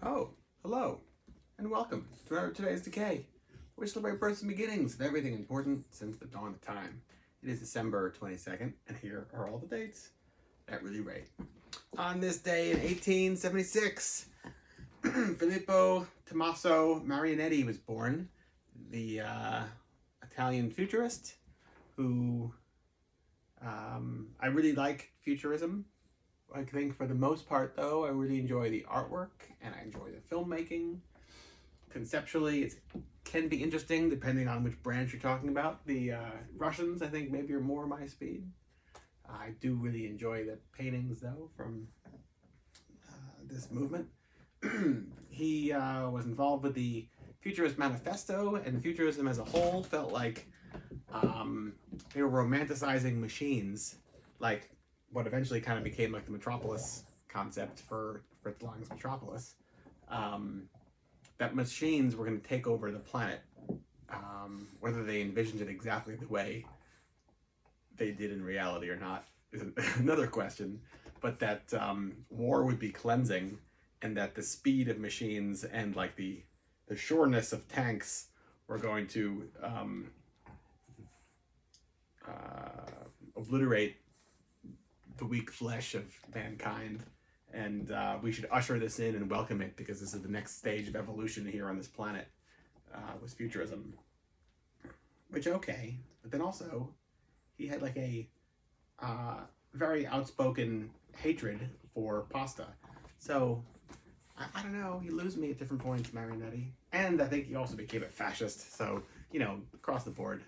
Oh, hello, and welcome to today's Decay. We celebrate births and beginnings of everything important since the dawn of time. It is December 22nd, and here are all the dates that really rate. On this day in 1876, Filippo Tommaso Marinetti was born, the Italian futurist who I really like futurism. I think for the most part, though, I really enjoy the artwork and I enjoy the filmmaking. Conceptually, it can be interesting depending on which branch you're talking about. The Russians, I think, maybe are more my speed. I do really enjoy the paintings, though, from this movement. He was involved with the Futurist Manifesto, and Futurism as a whole felt like they were romanticizing machines, like what eventually kind of became like the Metropolis concept for Fritz Lang's Metropolis. That machines were going to take over the planet. Whether they envisioned it exactly the way they did in reality or not is another question. But that war would be cleansing, and that the speed of machines and like the sureness of tanks were going to obliterate the weak flesh of mankind, and we should usher this in and welcome it because this is the next stage of evolution here on this planet, was futurism. Which, okay, but then also he had like a very outspoken hatred for pasta. So I don't know, he loses me at different points, Marinetti. And I think he also became a fascist, so, you know, across the board,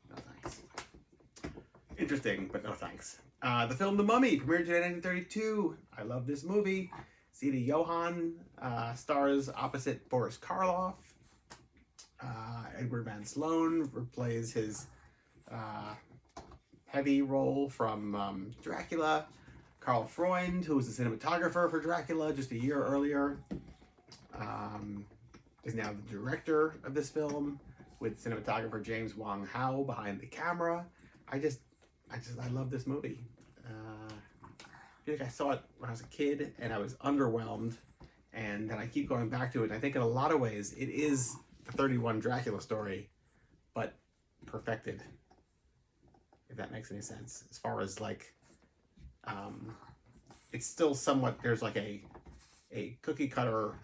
no thanks. Interesting, but no thanks. The film The Mummy premiered in 1932. I love this movie. Zita Johann stars opposite Boris Karloff. Edward Van Sloan replays his heavy role from Dracula. Karl Freund, who was the cinematographer for Dracula just a year earlier, is now the director of this film, with cinematographer James Wong Howe behind the camera. I love this movie. I feel like I saw it when I was a kid and I was underwhelmed, and then I keep going back to it. And I think in a lot of ways it is the 31 Dracula story, but perfected, if that makes any sense. As far as like, it's still somewhat, there's like a cookie cutter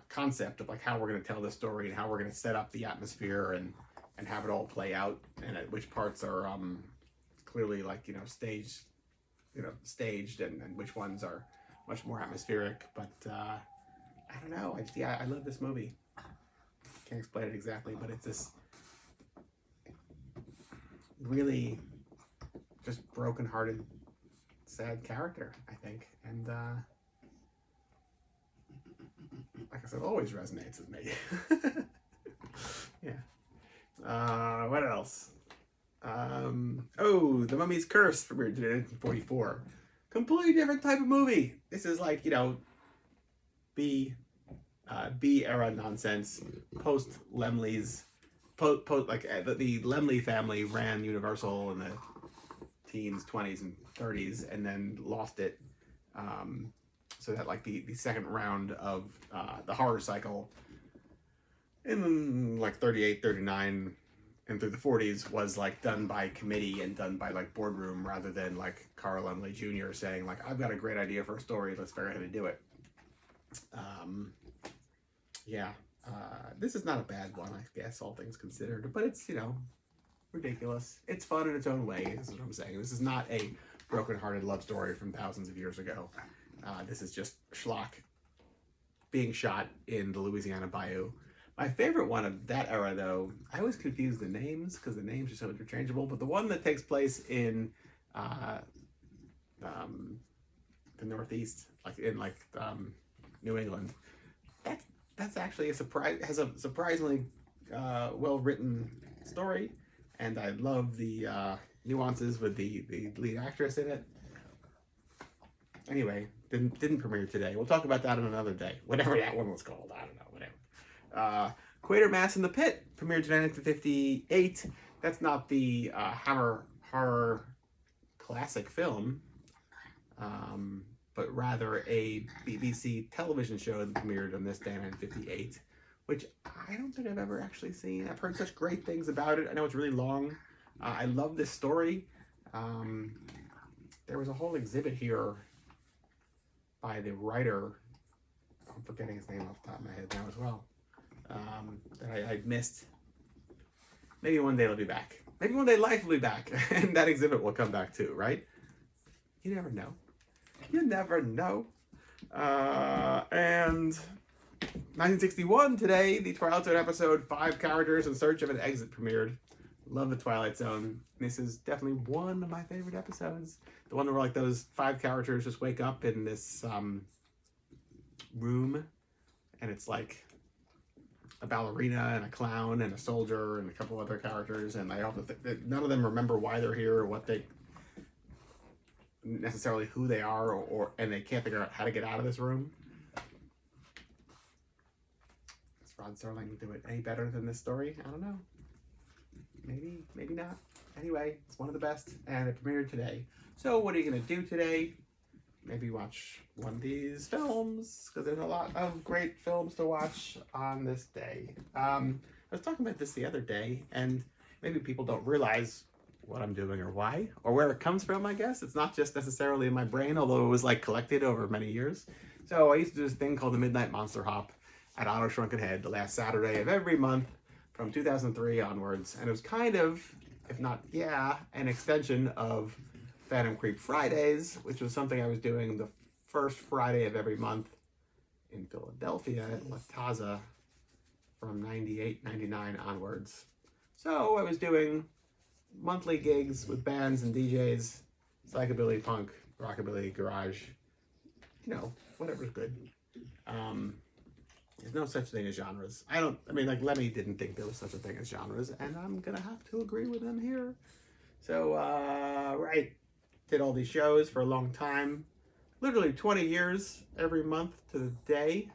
concept of like how we're going to tell this story and how we're going to set up the atmosphere and have it all play out, and at which parts are clearly like, you know, staged, and which ones are much more atmospheric. But I don't know. I love this movie. Can't explain it exactly, but it's this really just broken-hearted, sad character, I think, and like I said, always resonates with me. Yeah. What else? The Mummy's Curse premiered in 1944. Completely different type of movie. This is like, you know, B era nonsense. Post Laemmle's, like the Laemmle family ran Universal in the teens, 20s, and 30s, and then lost it. So that like the second round of the horror cycle in like 38, 39, and through the 40s was like done by committee and done by like boardroom rather than like Carl Laemmle Jr. saying like, I've got a great idea for a story, let's figure out how to do it. This is not a bad one, I guess, all things considered, but it's, you know, ridiculous. It's fun in its own way, this is what I'm saying. This is not a broken-hearted love story from thousands of years ago. This is just schlock being shot in the Louisiana Bayou. My favorite one of that era, though, I always confuse the names because the names are so interchangeable, but the one that takes place in the Northeast, like in New England, that's actually has a surprisingly well-written story, and I love the nuances with the lead actress in it. Anyway, didn't premiere today. We'll talk about that on another day, whatever that one was called. I don't know, whatever. Quatermass in the Pit premiered in 1958. That's not the Hammer horror classic film. but rather a BBC television show that premiered on this day in 1958, which I don't think I've ever actually seen. I've heard such great things about it. I know it's really long. I love this story. There was a whole exhibit here by the writer. I'm forgetting his name off the top of my head now as well. That I missed. Maybe one day it'll be back. Maybe one day life will be back, and that exhibit will come back too, right? You never know. You never know. And 1961 today, the Twilight Zone episode 5 Characters in Search of an Exit premiered. Love the Twilight Zone. This is definitely one of my favorite episodes. The one where like those 5 characters just wake up in this room, and it's like a ballerina and a clown and a soldier and a couple other characters, and I often think that none of them remember why they're here or what they necessarily who they are, or and they can't figure out how to get out of this room. Does Rod Serling do it any better than this story? I don't know. Maybe not. Anyway, it's one of the best, and it premiered today. So what are you going to do today? Maybe watch one of these films, because there's a lot of great films to watch on this day. I was talking about this the other day, and maybe people don't realize what I'm doing or why, or where it comes from, I guess. It's not just necessarily in my brain, although it was like collected over many years. So I used to do this thing called the Midnight Monster Hop at Otto Shrunken Head the last Saturday of every month from 2003 onwards. And it was kind of, if not, an extension of Phantom Creep Fridays, which was something I was doing the first Friday of every month in Philadelphia at La Taza from 98, 99 onwards. So I was doing monthly gigs with bands and DJs, psychobilly, punk, rockabilly, garage, whatever's good. There's no such thing as genres. Like Lemmy didn't think there was such a thing as genres, and I'm gonna have to agree with him here. So, did all these shows for a long time, literally 20 years every month to the day.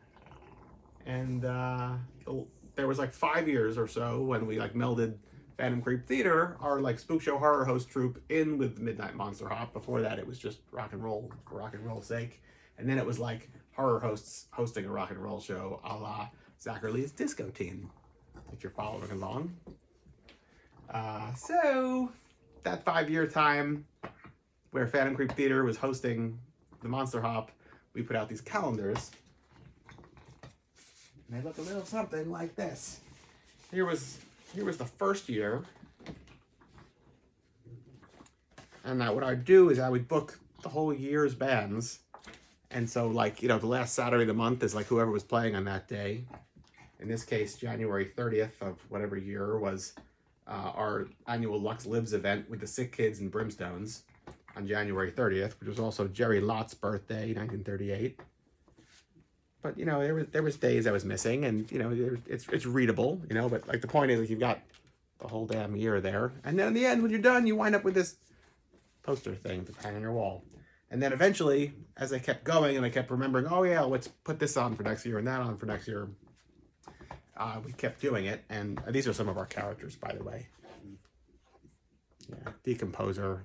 And there was like 5 years or so when we like melded Phantom Creep Theater, our like spook show horror host troupe, in with the Midnight Monster Hop. Before that, it was just rock and roll for rock and roll's sake. And then it was like horror hosts hosting a rock and roll show a la Zachary Disco Teen, if you're following along. So that 5-year time where Phantom Creep Theater was hosting the Monster Hop, we put out these calendars. And they look a little something like this. Here was the first year. And now what I'd do is I would book the whole year's bands. And so the last Saturday of the month is like whoever was playing on that day. In this case, January 30th of whatever year was our annual Lux Lives event with the Sick Kids and Brimstones on January 30th, which was also Jerry Lott's birthday, 1938. But there was days I was missing, and it's readable, but like the point is, like, you've got the whole damn year there, and then in the end, when you're done, you wind up with this poster thing to hang on your wall. And then eventually, as I kept going and I kept remembering, oh yeah, let's put this on for next year and that on for next year, we kept doing it. And these are some of our characters, by the way. Yeah, Decomposer,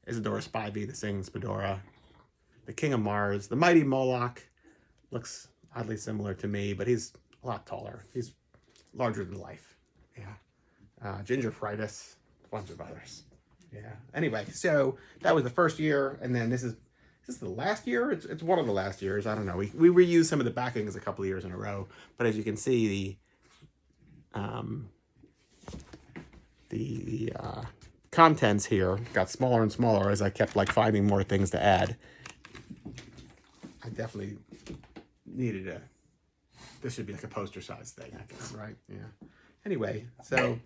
Isadora Spivey, the Sings Bedora, the King of Mars, the Mighty Moloch. Looks oddly similar to me, but he's a lot taller. He's larger than life. Yeah. Ginger Fritus, a bunch of others. Yeah. Anyway, so that was the first year, and then this is the last year? It's one of the last years. I don't know. We reused some of the backings a couple of years in a row, but as you can see, the contents here got smaller and smaller as I kept like finding more things to add. I definitely needed this should be like a poster size thing, I guess, right? Yeah. Anyway, so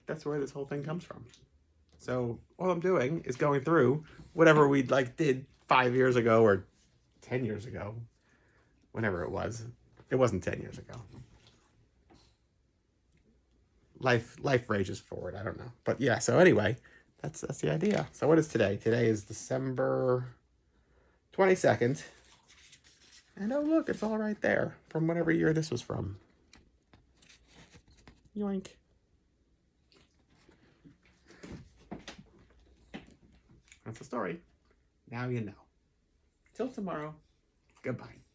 that's where this whole thing comes from. So all I'm doing is going through whatever we did 5 years ago or 10 years ago, whenever it was. It wasn't 10 years ago. Life rages forward. I don't know, but yeah. So anyway, that's the idea. So what is today? Today is December 22nd, and oh look, it's all right there from whatever year this was from. Yoink. That's the story. Now you know. Till tomorrow, goodbye.